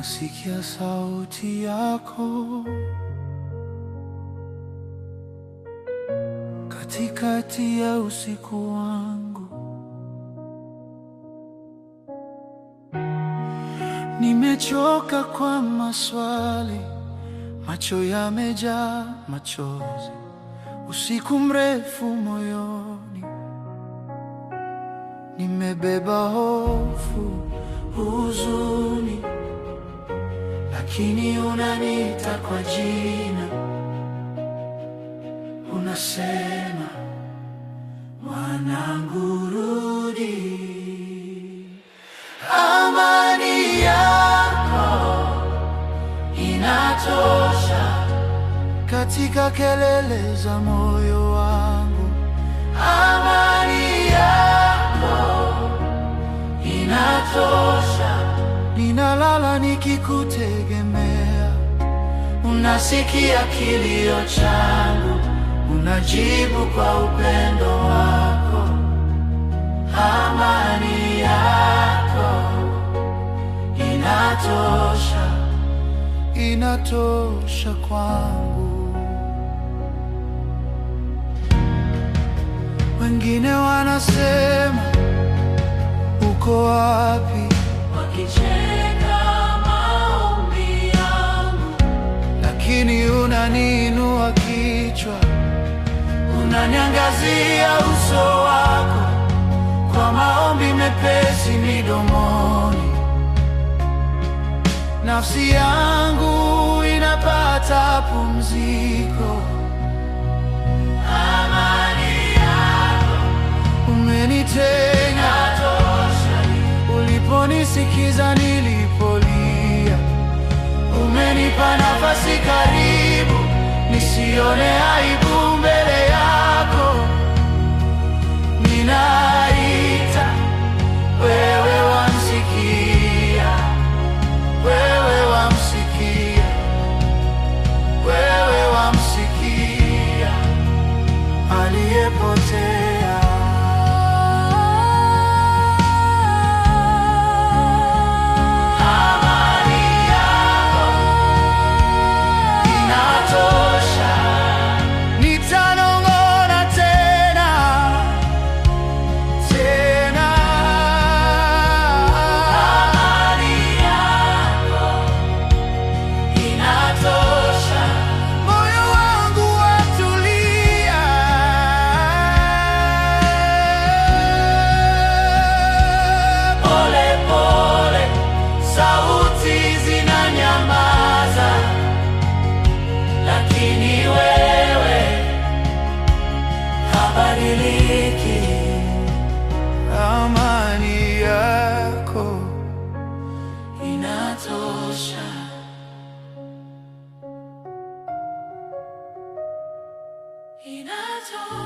nasikia sauti yako katikati ya usiku wangu. Nimechoka kwa maswali, macho yamejaa machozi, usiku mrefu moyoni. Nimebeba hofu, huzuni, lakini unaniita kwa jina. Unasema, mwanangu, rudi. Amani yako inatosha katika kelele za moyo wangu. Amani yako inatosha, ninalala nikikutegemea. Unasikia kilio changu, unajibu kwa upendo wako. Amani yako inatosha, inatosha kwangu. Wengine wanasema uko wapi, wakicheka maombi yangu, lakini unaniinua kichwa, unaniangazia uso wako kwa maombi mepesi midomoni. Nafsi yangu inapata pumziko. Amani yako umenitenga, uliponisikiza nilipolia. Umenipa nafasi karibu, nisione aibu mbele yako. Ninaita, wewe wamsikia, wewe wamsikia, wewe wamsikia aliyepotea. Amani yako inatosha, nitanong'ona tena tena. Amani yako inatosha, moyo wangu watulia. Pole pole sauti zinanyamaza, lakini wewe habadiliki. Amani yako inatosha, inatosha.